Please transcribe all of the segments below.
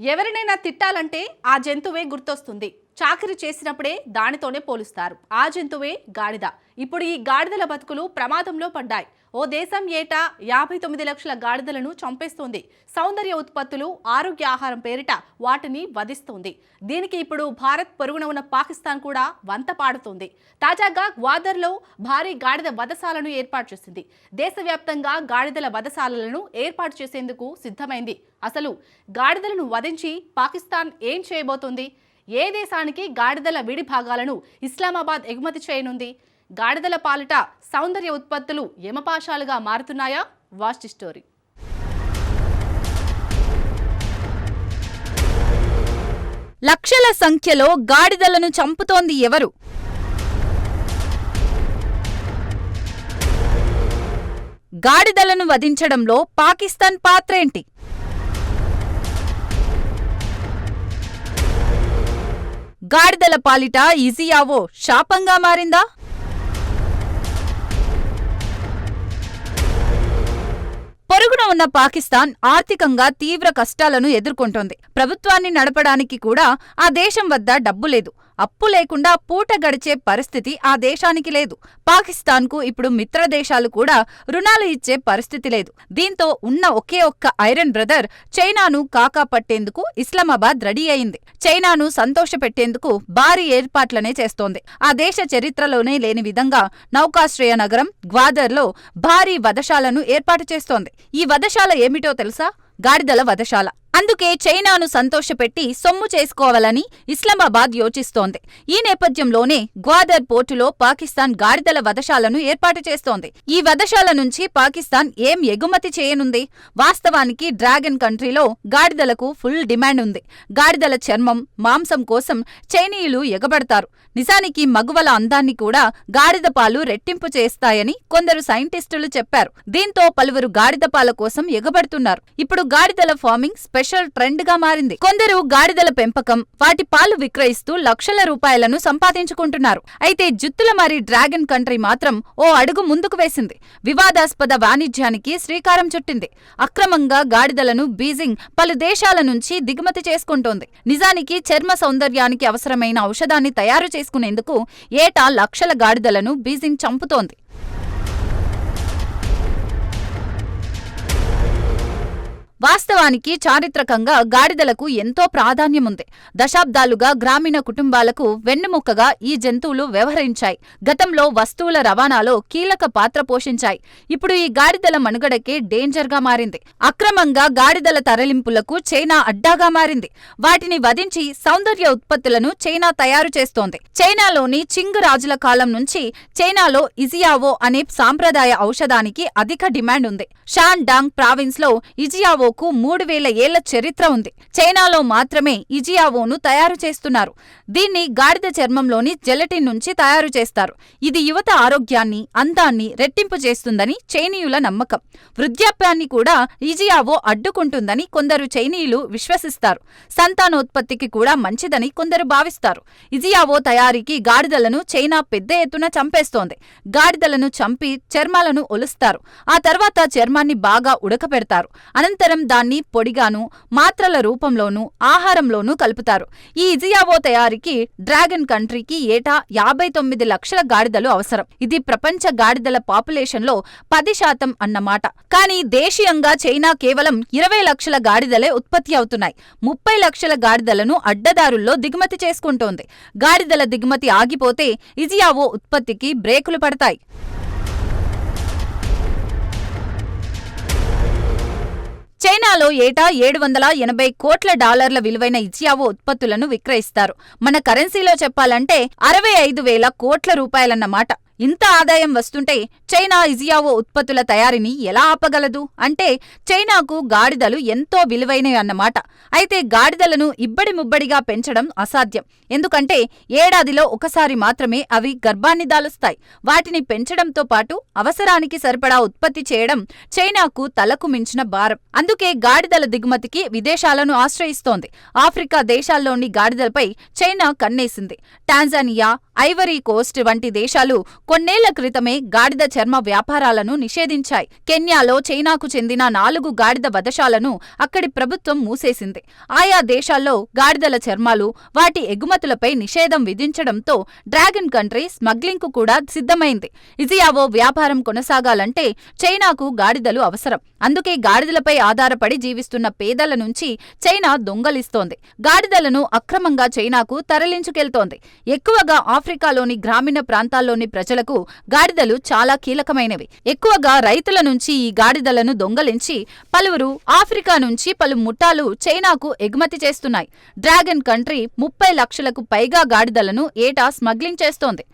ఎవరినైనా తిట్టాలంటే ఆ జంతువే గుర్తొస్తుంది. చాకిరీ చేసినప్పుడే దానితోనే పోలుస్తారు. ఆ జంతువే గాడిద. ఇప్పుడు ఈ గాడిదల బతుకులు ప్రమాదంలో పడ్డాయి. ఓ దేశం ఏటా 59 లక్షల గాడిదలను చంపేస్తోంది. సౌందర్య ఉత్పత్తులు, ఆరోగ్య ఆహారం పేరిట వాటిని వధిస్తోంది. దీనికి ఇప్పుడు భారత్ పొరుగున ఉన్న పాకిస్తాన్ కూడా వంత పాడుతోంది. తాజాగా గ్వాదర్లో భారీ గాడిద వధశాలను ఏర్పాటు చేసింది. దేశవ్యాప్తంగా గాడిదల వధశాలలను ఏర్పాటు చేసేందుకు సిద్ధమైంది. అసలు గాడిదలను వధించి పాకిస్తాన్ ఏం చేయబోతోంది? ఏ దేశానికి గాడిదల విడి భాగాలను ఇస్లామాబాద్ ఎగుమతి చేయనుంది? గాడిదల పాలిట సౌందర్య ఉత్పత్తులు యమపాశాలుగా మారుతున్నాయా? Watch story. లక్షల సంఖ్యలో గాడిదలను చంపుతోంది ఎవరు? గాడిదలను వధించడంలో పాకిస్తాన్ పాత్రేంటి? గాడిదల పాలిట ఈజియావో శాపంగా మారిందా? పొరుగున ఉన్న పాకిస్తాన్ ఆర్థికంగా తీవ్ర కష్టాలను ఎదుర్కొంటోంది. ప్రభుత్వాన్ని నడపడానికి కూడా ఆ దేశం వద్ద డబ్బు లేదు. అప్పు లేకుండా పూట గడిచే పరిస్థితి ఆ దేశానికి లేదు. పాకిస్తాన్కు ఇప్పుడు మిత్ర దేశాలు కూడా రుణాలు ఇచ్చే పరిస్థితి లేదు. దీంతో ఉన్న ఒకే ఒక్క ఐరన్ బ్రదర్ చైనాను కాకా పట్టేందుకు ఇస్లామాబాద్ రెడీ అయింది. చైనాను సంతోషపెట్టేందుకు భారీ ఏర్పాట్లనే చేస్తోంది. ఆ దేశ చరిత్రలోనే లేని విధంగా నౌకాశ్రయ నగరం గ్వాదర్లో భారీ వధశాలను ఏర్పాటు చేస్తోంది. ఈ వధశాల ఏమిటో తెలుసా? గాడిదల వధశాల. అందుకే చైనాను సంతోషపెట్టి సొమ్ము చేసుకోవాలని ఇస్లామాబాద్ యోచిస్తోంది. ఈ నేపథ్యంలోనే గ్వాదర్ పోర్టులో పాకిస్తాన్ గాడిదల వధశాలను ఏర్పాటు చేస్తోంది. ఈ వధశాల నుంచి పాకిస్తాన్ ఏం ఎగుమతి చేయనుంది? వాస్తవానికి డ్రాగన్ కంట్రీలో గాడిదలకు ఫుల్ డిమాండ్ ఉంది. గాడిదల చర్మం, మాంసం కోసం చైనీయులు ఎగబడతారు. నిజానికి మగువల అందాన్ని కూడా గాడిద పాలు రెట్టింపు చేస్తాయని కొందరు సైంటిస్టులు చెప్పారు. దీంతో పలువురు గాడిద పాల కోసం ఎగబడుతున్నారు. ఇప్పుడు గాడిదల ఫార్మింగ్ స్పెషల్ ట్రెండ్ గా మారింది. కొందరు గాడిదల పెంపకం, వాటి పాలు విక్రయిస్తూ లక్షల రూపాయలను సంపాదించుకుంటున్నారు. అయితే జుత్తుల మరి డ్రాగన్ కంట్రీ మాత్రం ఓ అడుగు ముందుకు వేసింది. వివాదాస్పద వాణిజ్యానికి శ్రీకారం చుట్టింది. అక్రమంగా గాడిదలను బీజింగ్ పలు దేశాల నుంచి దిగుమతి చేసుకుంటోంది. నిజానికి చర్మ సౌందర్యానికి అవసరమైన ఔషధాన్ని తయారు చేసుకునేందుకు ఏటా లక్షల గాడిదలను బీజింగ్ చంపుతోంది. వాస్తవానికి చారిత్రకంగా గాడిదలకు ఎంతో ప్రాధాన్యముంది. దశాబ్దాలుగా గ్రామీణ కుటుంబాలకు వెన్నెముకగా ఈ జంతువులు వ్యవహరించాయి. గతంలో వస్తువుల రవాణాలో కీలక పాత్ర పోషించాయి. ఇప్పుడు ఈ గాడిదల మనుగడకే డేంజర్గా మారింది. అక్రమంగా గాడిదల తరలింపులకు చైనా అడ్డాగా మారింది. వాటిని వధించి సౌందర్య ఉత్పత్తులను చైనా తయారు చేస్తోంది. చైనాలోని చింగ్ రాజుల కాలం నుంచి చైనాలో ఇజియావో అనే సాంప్రదాయ ఔషధానికి అధిక డిమాండ్ ఉంది. షాన్ డాంగ్ ప్రావిన్స్ లో ఇజియావో 3000 ఏళ్ల చరిత్ర ఉంది. చైనాలో మాత్రమే ఇజియావోను తయారు చేస్తున్నారు. దీన్ని గాడిద చర్మంలోని జెలటిన్ నుంచి తయారు చేస్తారు. ఇది యువత ఆరోగ్యాన్ని, అందాన్ని రెట్టింపు చేస్తుందని చైనీయుల నమ్మకం. వృద్ధాప్యాన్ని కూడా ఇజియావో అడ్డుకుంటుందని కొందరు చైనీయులు విశ్వసిస్తారు. సంతానోత్పత్తికి కూడా మంచిదని కొందరు భావిస్తారు. ఇజియావో తయారీకి గాడిదలను చైనా పెద్ద ఎత్తున చంపేస్తోంది. గాడిదలను చంపి చర్మాలను ఒలుస్తారు. ఆ తర్వాత చర్మాన్ని బాగా ఉడకపెడతారు. అనంతరం దాన్ని పొడిగాను, మాత్రల రూపంలోనూ, ఆహారంలోనూ కలుపుతారు. ఈ ఇజియావో తయారీకి డ్రాగన్ కంట్రీకి ఏటా 59 లక్షల గాడిదలు అవసరం. ఇది ప్రపంచ గాడిదల పాపులేషన్లో 10% అన్నమాట. కానీ దేశీయంగా చైనా కేవలం 20 లక్షల గాడిదలే ఉత్పత్తి అవుతున్నాయి. 30 లక్షల గాడిదలను అడ్డదారుల్లో దిగుమతి చేసుకుంటోంది. గాడిదల దిగుమతి ఆగిపోతే ఇజియావో ఉత్పత్తికి బ్రేకులు పడతాయి. చైనాలో ఏటా $780 కోట్ల విలువైన ఇజియావో ఉత్పత్తులను విక్రయిస్తారు. మన కరెన్సీలో చెప్పాలంటే 65,000 కోట్ల రూపాయలన్నమాట. ఇంత ఆదాయం వస్తుంటే చైనా ఇజియావో ఉత్పత్తుల తయారీని ఎలా ఆపగలదు? అంటే చైనాకు గాడిదలు ఎంతో విలువైనవి అన్నమాట. అయితే గాడిదలను ఇబ్బడి ముబ్బడిగా పెంచడం అసాధ్యం. ఎందుకంటే ఏడాదిలో ఒకసారి మాత్రమే అవి గర్భాన్ని దాలుస్తాయి. వాటిని పెంచడంతో పాటు అవసరానికి సరిపడా ఉత్పత్తి చేయడం చైనాకు తలకు మించిన భారం. అందుకే గాడిదల దిగుమతికి విదేశాలను ఆశ్రయిస్తోంది. ఆఫ్రికా దేశాల్లోని గాడిదలపై చైనా కన్నేసింది. టాంజానియా, ఐవరీ కోస్ట్ వంటి దేశాలు కొన్నేళ్ల క్రితమే గాడిద చర్మ వ్యాపారాలను నిషేధించాయి. కెన్యాలో చైనాకు చెందిన 4 గాడిద వధశాలను అక్కడి ప్రభుత్వం మూసేసింది. ఆయా దేశాల్లో గాడిదల చర్మాలు, వాటి ఎగుమతులపై నిషేధం విధించడంతో డ్రాగన్ కంట్రీ స్మగ్లింగ్కు కూడా సిద్ధమైంది. ఇజియావో వ్యాపారం కొనసాగాలంటే చైనాకు గాడిదలు అవసరం. అందుకే గాడిదలపై ఆధారపడి జీవిస్తున్న పేదల నుంచి చైనా దొంగలిస్తోంది. గాడిదలను అక్రమంగా చైనాకు తరలించుకెళ్తోంది. ఎక్కువగా ఆఫ్రికాలోని గ్రామీణ ప్రాంతాల్లోని ప్రజలకు గాడిదలు చాలా కీలకమైనవి. ఎక్కువగా రైతుల నుంచి ఈ గాడిదలను దొంగలించి పలువురు ఆఫ్రికా నుంచి పలు ముఠాలు చైనాకు ఎగుమతి చేస్తున్నాయి. డ్రాగన్ కంట్రీ 30 లక్షలకు పైగా గాడిదలను ఏటా స్మగ్లింగ్ చేస్తోంది.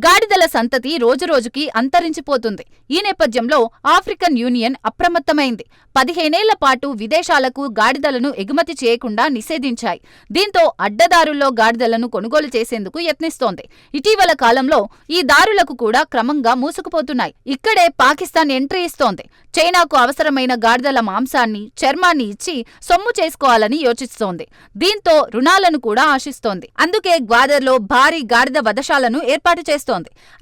గాడిదల సంతతి రోజురోజుకి అంతరించిపోతుంది. ఈ నేపథ్యంలో ఆఫ్రికన్ యూనియన్ అప్రమత్తమైంది. 15 ఏళ్ల పాటు విదేశాలకు గాడిదలను ఎగుమతి చేయకుండా నిషేధించాయి. దీంతో అడ్డదారుల్లో గాడిదలను కొనుగోలు చేసేందుకు యత్నిస్తోంది. ఇటీవల కాలంలో ఈ దారులకు కూడా క్రమంగా మూసుకుపోతున్నాయి. ఇక్కడే పాకిస్తాన్ ఎంట్రీ ఇస్తోంది. చైనాకు అవసరమైన గాడిదల మాంసాన్ని, చర్మాన్ని ఇచ్చి సొమ్ము చేసుకోవాలని యోచిస్తోంది. దీంతో రుణాలను కూడా ఆశిస్తోంది. అందుకే గ్వాదర్లో భారీ గాడిద వధశాలను ఏర్పాటు చేస్తోంది.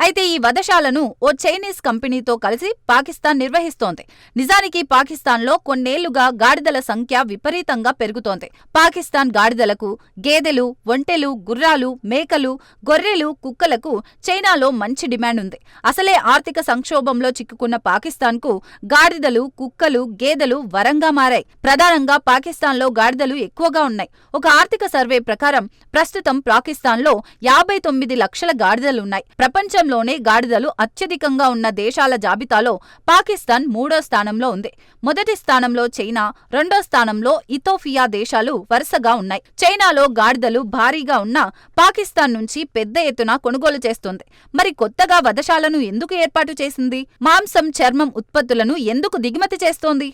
అయితే ఈ వధశాలను ఓ చైనీస్ కంపెనీతో కలిసి పాకిస్తాన్ నిర్వహిస్తోంది. నిజానికి పాకిస్తాన్లో కొన్నేళ్లుగా గాడిదల సంఖ్య విపరీతంగా పెరుగుతోంది. పాకిస్తాన్ గాడిదలకు, గేదెలు, ఒంటెలు, గుర్రాలు, మేకలు, గొర్రెలు, కుక్కలకు చైనాలో మంచి డిమాండ్ ఉంది. అసలే ఆర్థిక సంక్షోభంలో చిక్కుకున్న పాకిస్తాన్కు గాడిదలు, కుక్కలు, గేదెలు వరంగా మారాయి. ప్రధానంగా పాకిస్తాన్లో గాడిదలు ఎక్కువగా ఉన్నాయి. ఒక ఆర్థిక సర్వే ప్రకారం ప్రస్తుతం పాకిస్తాన్లో 59 లక్షల గాడిదలున్నాయి. ప్రపంచంలోనే గాడిదలు అత్యధికంగా ఉన్న దేశాల జాబితాలో పాకిస్తాన్ 3వ స్థానంలో ఉంది. మొదటి స్థానంలో చైనా, 2వ స్థానంలో ఇథోపియా దేశాలు వరుసగా ఉన్నాయి. చైనాలో గాడిదలు భారీగా ఉన్నా పాకిస్తాన్ నుంచి పెద్ద ఎత్తున కొనుగోలు చేస్తుంది. మరి కొత్తగా వధశాలను ఎందుకు ఏర్పాటు చేసింది? మాంసం, చర్మం ఉత్పత్తులను ఎందుకు దిగుమతి చేస్తోంది?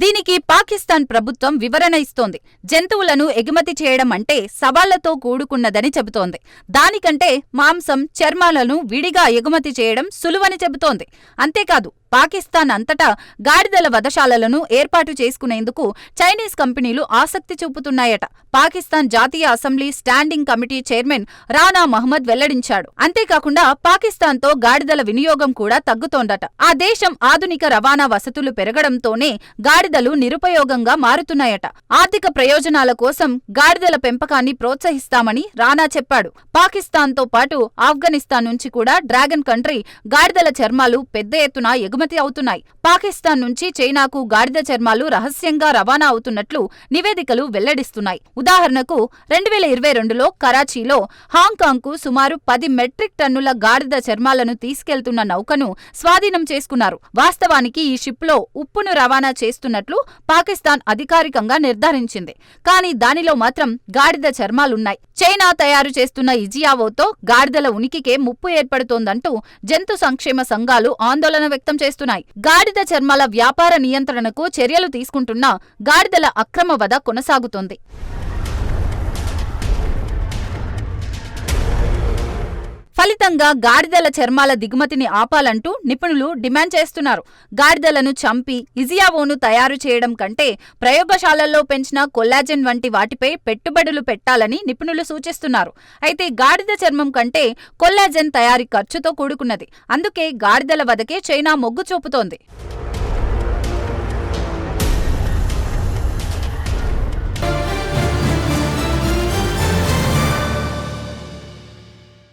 దీనికి పాకిస్తాన్ ప్రభుత్వం వివరణ ఇస్తోంది. జంతువులను ఎగుమతి చేయడం అంటే సవాళ్లతో కూడుకున్నదని చెబుతోంది. దానికంటే మాంసం, చర్మాలను విడిగా ఎగుమతి చేయడం సులువని చెబుతోంది. అంతేకాదు పాకిస్తాన్ అంతటా గాడిదల వధశాలలను ఏర్పాటు చేసుకునేందుకు చైనీస్ కంపెనీలు ఆసక్తి చూపుతున్నాయట. పాకిస్తాన్ జాతీయ assembly standing committee chairman Rana Mohammad వెల్లడించాడు. అంతేకాకుండా పాకిస్తాన్తో గాడిదల వినియోగం కూడా తగ్గుతోందట. ఆ దేశం ఆధునిక రవాణా వసతులు పెరగడంతోనే గాడిదలు నిరుపయోగంగా మారుతున్నాయట. ఆర్థిక ప్రయోజనాల కోసం గాడిదల పెంపకాన్ని ప్రోత్సహిస్తామని రానా చెప్పాడు. పాకిస్తాన్తో పాటు ఆఫ్ఘనిస్తాన్ నుంచి కూడా డ్రాగన్ కంట్రీ గాడిదల చర్మాలు పెద్ద ఎత్తున ఎగుమతి అవుతున్నాయి. పాకిస్తాన్ నుంచి చైనాకు గాడిద చర్మాలు రహస్యంగా రవాణా అవుతున్నట్లు నివేదికలు వెల్లడిస్తున్నాయి. ఉదాహరణకు 2022లో కరాచీలో హాంకాంగ్కు సుమారు 10 మెట్రిక్ టన్నుల గాడిద చర్మాలను తీసుకెళ్తున్న నౌకను స్వాధీనం చేసుకున్నారు. వాస్తవానికి ఈ షిప్లో ఉప్పును రవాణా చేస్తున్నట్లు పాకిస్తాన్ అధికారికంగా నిర్ధారించింది. కానీ దానిలో మాత్రం గాడిద చర్మాలున్నాయి. చైనా తయారు చేస్తున్న ఇజియావోతో గాడిదల ఉనికికే ముప్పు ఏర్పడుతోందంటూ జంతు సంక్షేమ సంఘాలు ఆందోళన వ్యక్తం చేస్తున్నాయి. గాడిద చర్మాల వ్యాపార నియంత్రణకు చర్యలు తీసుకుంటున్నా గాడిదల అక్రమ వధ కొనసాగుతోంది. ఫలితంగా గాడిదల చర్మాల దిగుమతిని ఆపాలంటూ నిపుణులు డిమాండ్ చేస్తున్నారు. గాడిదలను చంపి ఇజియావోను తయారు చేయడం కంటే ప్రయోగశాలల్లో పెంచిన కొల్లాజెన్ వంటి వాటిపై పెట్టుబడులు పెట్టాలని నిపుణులు సూచిస్తున్నారు. అయితే గాడిద చర్మం కంటే కొల్లాజెన్ తయారీ ఖర్చుతో కూడుకున్నది. అందుకే గాడిదల వధకే చైనా మొగ్గు చూపుతోంది.